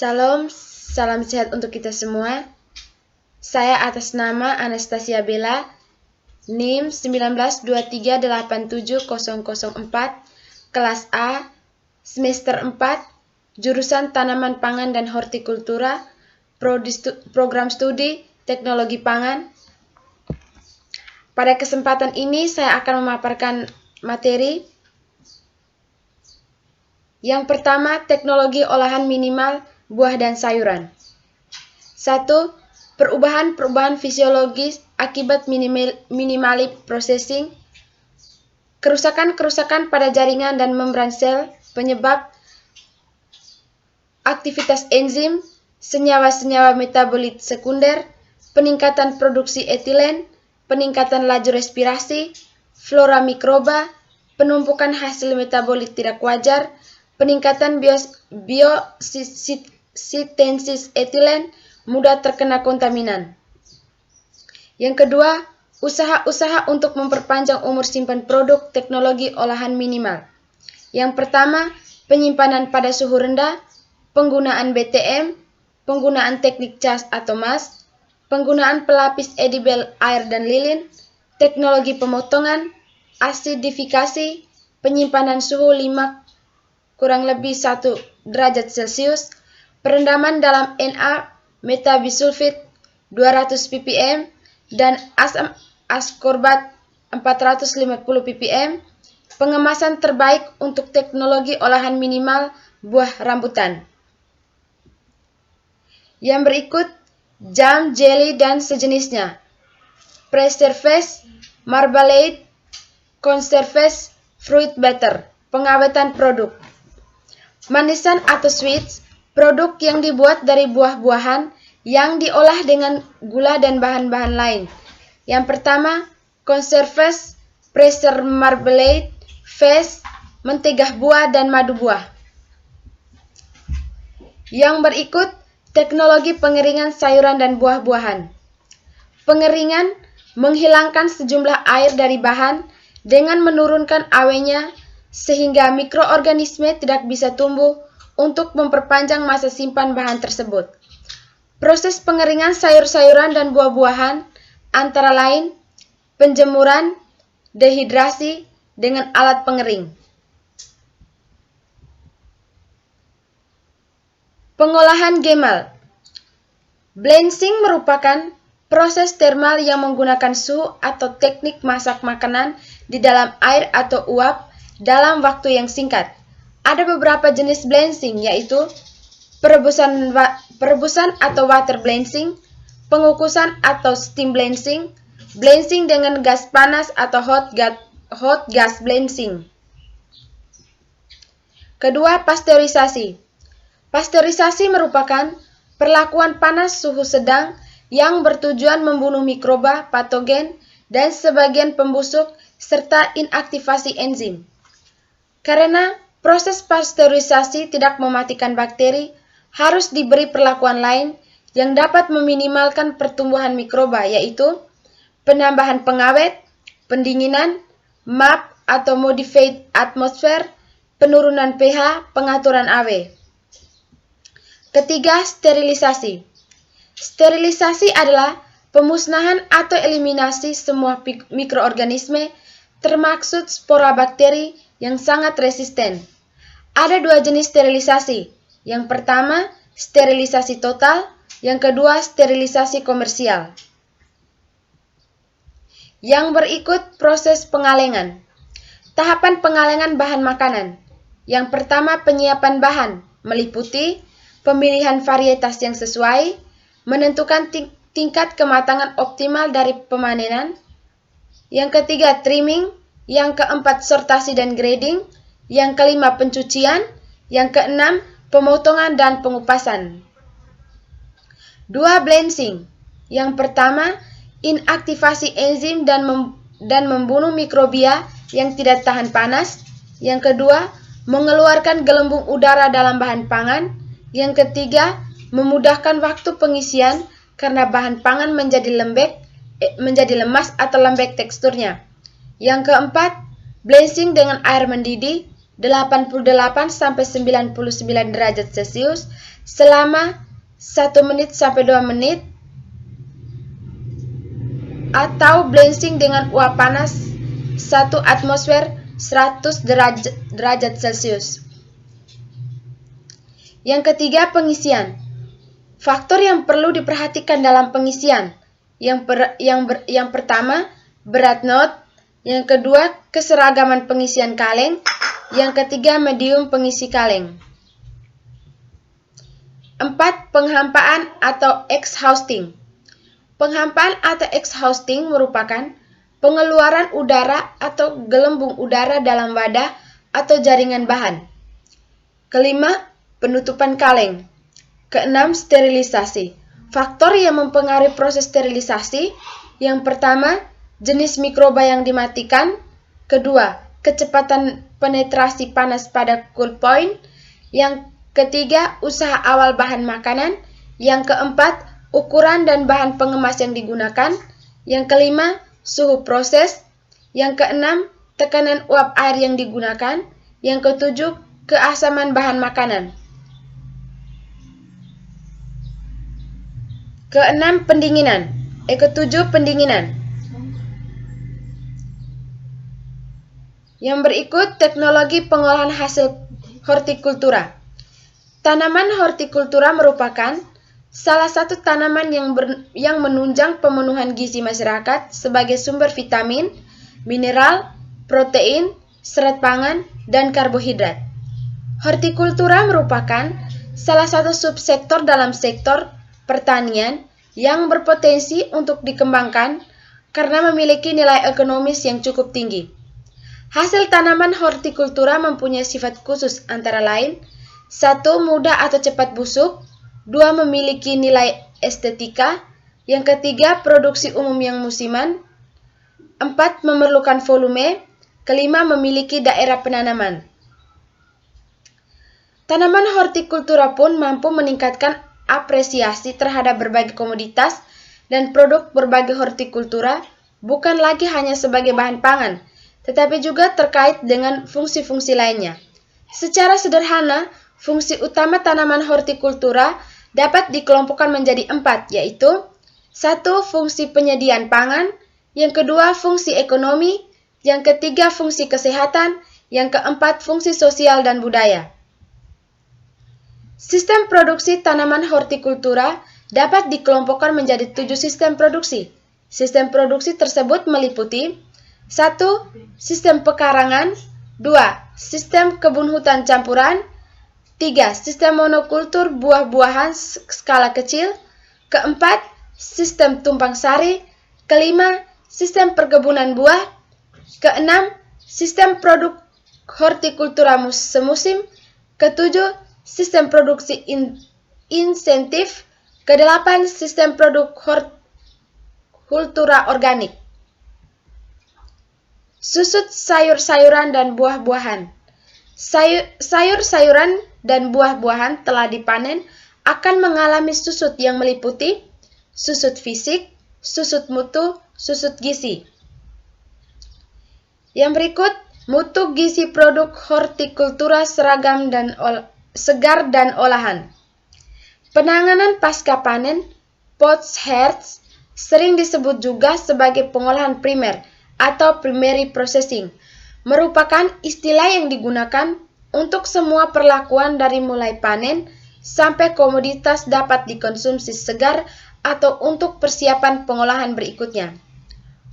Salam, salam sehat untuk kita semua. Saya atas nama Anastasia Bella, NIM 192387004, kelas A, semester 4, jurusan Tanaman Pangan dan Hortikultura, program studi Teknologi Pangan. Pada kesempatan ini saya akan memaparkan materi. Yang pertama, teknologi olahan minimal buah dan sayuran. 1. Perubahan fisiologis akibat minimally processing. Kerusakan pada jaringan dan membran sel penyebab aktivitas enzim, senyawa-senyawa metabolit sekunder, peningkatan produksi etilen, peningkatan laju respirasi, flora mikroba, penumpukan hasil metabolit tidak wajar, peningkatan biosintesis etilen, mudah terkena kontaminan. Yang kedua, usaha-usaha untuk memperpanjang umur simpan produk teknologi olahan minimal. Yang pertama, penyimpanan pada suhu rendah, penggunaan BTM, penggunaan teknik cas atau mas, penggunaan pelapis edible air dan lilin, teknologi pemotongan, asidifikasi, penyimpanan suhu 5-1 derajat Celcius, perendaman dalam Na metabisulfit 200 ppm dan asam askorbat 450 ppm, pengemasan terbaik untuk teknologi olahan minimal buah rambutan. Yang berikut, jam, jelly, dan sejenisnya. Preserves, marmalade, conserves, fruit butter, pengawetan produk. Manisan atau sweets, produk yang dibuat dari buah-buahan yang diolah dengan gula dan bahan-bahan lain. Yang pertama, conserves, preserve marmalade, fes, mentega buah dan madu buah. Yang berikut, teknologi pengeringan sayuran dan buah-buahan. Pengeringan menghilangkan sejumlah air dari bahan dengan menurunkan awenya sehingga mikroorganisme tidak bisa tumbuh untuk memperpanjang masa simpan bahan tersebut. Proses pengeringan sayur-sayuran dan buah-buahan antara lain penjemuran, dehidrasi dengan alat pengering. Pengolahan gemal. Blanching merupakan proses termal yang menggunakan suhu atau teknik masak makanan di dalam air atau uap dalam waktu yang singkat. Ada beberapa jenis blanching, yaitu perebusan atau water blanching, pengukusan atau steam blanching, blanching dengan gas panas atau hot gas blanching. Kedua, pasteurisasi. Pasteurisasi merupakan perlakuan panas suhu sedang yang bertujuan membunuh mikroba, patogen, dan sebagian pembusuk serta inaktivasi enzim. Karena proses pasteurisasi tidak mematikan bakteri, harus diberi perlakuan lain yang dapat meminimalkan pertumbuhan mikroba, yaitu penambahan pengawet, pendinginan, MAP atau modified atmosphere, penurunan pH, pengaturan AW. Ketiga, sterilisasi. Sterilisasi adalah pemusnahan atau eliminasi semua mikroorganisme, termaksud spora bakteri yang sangat resisten. Ada dua jenis sterilisasi. Yang pertama, sterilisasi total. Yang kedua, sterilisasi komersial. Yang berikut proses pengalengan. Tahapan pengalengan bahan makanan. Yang pertama, penyiapan bahan meliputi pemilihan varietas yang sesuai, menentukan tingkat kematangan optimal dari pemanenan. Yang ketiga, trimming. Yang keempat, sortasi dan grading. Yang kelima, pencucian. Yang keenam, pemotongan dan pengupasan. 2. Blanching. Yang pertama, inaktivasi enzim dan membunuh mikrobia yang tidak tahan panas. Yang kedua, mengeluarkan gelembung udara dalam bahan pangan. Yang ketiga, memudahkan waktu pengisian karena bahan pangan menjadi lemas atau lembek teksturnya. Yang keempat, blanching dengan air mendidih. 88-99 derajat Celcius selama 1 menit sampai 2 menit, atau blanching dengan uap panas 1 atmosfer 100 derajat Celcius. Yang ketiga, pengisian. Faktor yang perlu diperhatikan dalam pengisian. Yang pertama, berat not. Yang kedua, keseragaman pengisian kaleng. Yang ketiga, medium pengisi kaleng. 4. Penghampaan atau exhausting. Penghampaan atau exhausting merupakan pengeluaran udara atau gelembung udara dalam wadah atau jaringan bahan. Kelima, penutupan kaleng. Keenam, sterilisasi. Faktor yang mempengaruhi proses sterilisasi. Yang pertama, jenis mikroba yang dimatikan. Kedua, kecepatan penetrasi panas pada cool point. Yang ketiga, usaha awal bahan makanan. Yang keempat, ukuran dan bahan pengemas yang digunakan. Yang kelima, suhu proses. Yang keenam, tekanan uap air yang digunakan. Yang ketujuh, keasaman bahan makanan. Keenam, pendinginan. Ketujuh, pendinginan. Yang berikut, teknologi pengolahan hasil hortikultura. Tanaman hortikultura merupakan salah satu tanaman yang menunjang pemenuhan gizi masyarakat sebagai sumber vitamin, mineral, protein, serat pangan, dan karbohidrat. Hortikultura merupakan salah satu subsektor dalam sektor pertanian yang berpotensi untuk dikembangkan karena memiliki nilai ekonomis yang cukup tinggi. Hasil tanaman hortikultura mempunyai sifat khusus antara lain: 1. Mudah atau cepat busuk. 2. Memiliki nilai estetika. Yang ketiga, produksi umum yang musiman. 4. Memerlukan volume. Kelima, memiliki daerah penanaman. Tanaman hortikultura pun mampu meningkatkan apresiasi terhadap berbagai komoditas dan produk berbagai hortikultura, bukan lagi hanya sebagai bahan pangan, tetapi juga terkait dengan fungsi-fungsi lainnya. Secara sederhana, fungsi utama tanaman hortikultura dapat dikelompokkan menjadi 4, yaitu 1. Fungsi penyediaan pangan. Yang kedua, fungsi ekonomi. Yang ketiga, fungsi kesehatan. Yang keempat, fungsi sosial dan budaya. Sistem produksi tanaman hortikultura dapat dikelompokkan menjadi 7 sistem produksi. Sistem produksi tersebut meliputi 1. Sistem pekarangan. 2. Sistem kebun hutan campuran. 3. Sistem monokultur buah-buahan skala kecil. Keempat, sistem tumpang sari. Kelima, sistem perkebunan buah. Keenam, sistem produk hortikultura semusim. Ketujuh, sistem produksi insentif. Kedelapan, sistem produk hortikultura organik. Susut sayur-sayuran dan buah-buahan. Sayur-sayuran dan buah-buahan telah dipanen akan mengalami susut yang meliputi susut fisik, susut mutu, susut gizi. Yang berikut, mutu gizi produk hortikultura segar dan olahan. Penanganan pasca panen, post-harvest, sering disebut juga sebagai pengolahan primer atau primary processing, merupakan istilah yang digunakan untuk semua perlakuan dari mulai panen sampai komoditas dapat dikonsumsi segar atau untuk persiapan pengolahan berikutnya.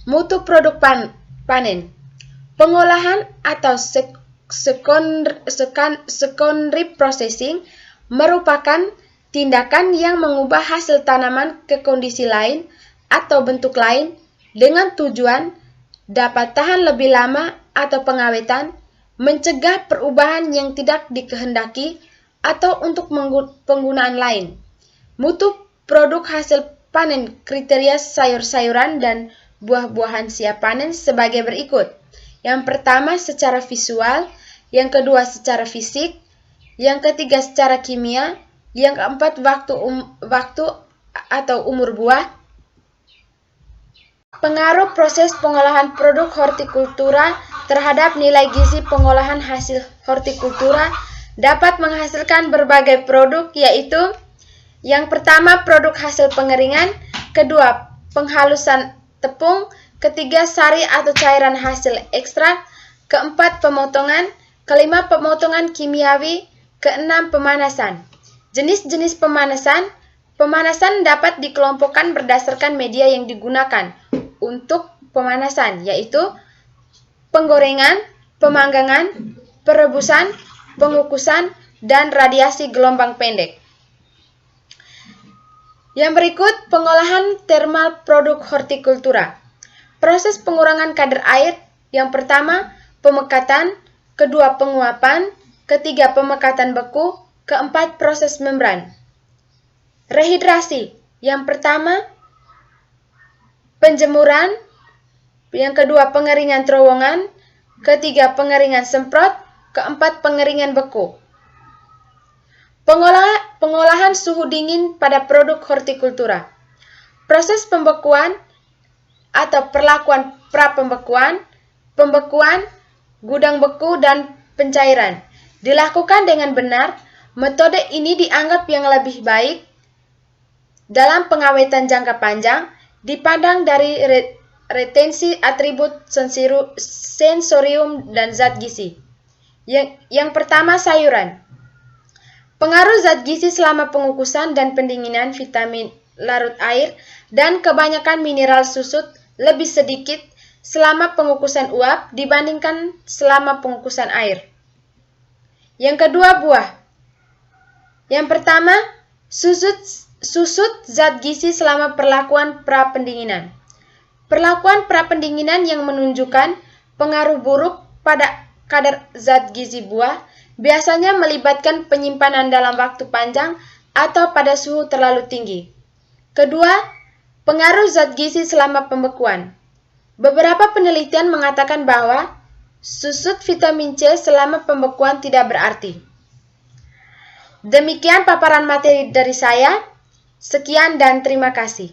Mutu produk panen. Pengolahan atau secondary processing merupakan tindakan yang mengubah hasil tanaman ke kondisi lain atau bentuk lain dengan tujuan dapat tahan lebih lama atau pengawetan, mencegah perubahan yang tidak dikehendaki, atau untuk penggunaan lain. Mutu produk hasil panen kriteria sayur-sayuran dan buah-buahan siap panen sebagai berikut. Yang pertama secara visual, yang kedua secara fisik, yang ketiga secara kimia, yang keempat waktu atau umur buah. Pengaruh proses pengolahan produk hortikultura terhadap nilai gizi pengolahan hasil hortikultura dapat menghasilkan berbagai produk, yaitu yang pertama produk hasil pengeringan, kedua penghalusan tepung, ketiga sari atau cairan hasil ekstrak, keempat pemotongan, kelima pemotongan kimiawi, keenam pemanasan. Jenis-jenis pemanasan. Pemanasan dapat dikelompokkan berdasarkan media yang digunakan untuk pemanasan, yaitu penggorengan, pemanggangan, perebusan, pengukusan, dan radiasi gelombang pendek. Yang berikut pengolahan termal produk hortikultura. Proses pengurangan kadar air. Yang pertama, pemekatan, kedua penguapan, ketiga pemekatan beku, keempat proses membran. Rehidrasi. Yang pertama, penjemuran, yang kedua pengeringan terowongan, ketiga pengeringan semprot, keempat pengeringan beku. Pengolahan suhu dingin pada produk hortikultura. Proses pembekuan atau perlakuan pra-pembekuan, pembekuan, gudang beku, dan pencairan dilakukan dengan benar. Metode ini dianggap yang lebih baik dalam pengawetan jangka panjang dipandang dari retensi atribut sensorium dan zat gizi. Yang pertama, sayuran. Pengaruh zat gizi selama pengukusan dan pendinginan, vitamin larut air, dan kebanyakan mineral susut lebih sedikit selama pengukusan uap dibandingkan selama pengukusan air. Yang kedua, buah. Yang pertama, susut zat gizi selama perlakuan pra-pendinginan. Perlakuan pra-pendinginan yang menunjukkan pengaruh buruk pada kadar zat gizi buah biasanya melibatkan penyimpanan dalam waktu panjang atau pada suhu terlalu tinggi. Kedua, pengaruh zat gizi selama pembekuan. Beberapa penelitian mengatakan bahwa susut vitamin C selama pembekuan tidak berarti. Demikian paparan materi dari saya. Sekian dan terima kasih.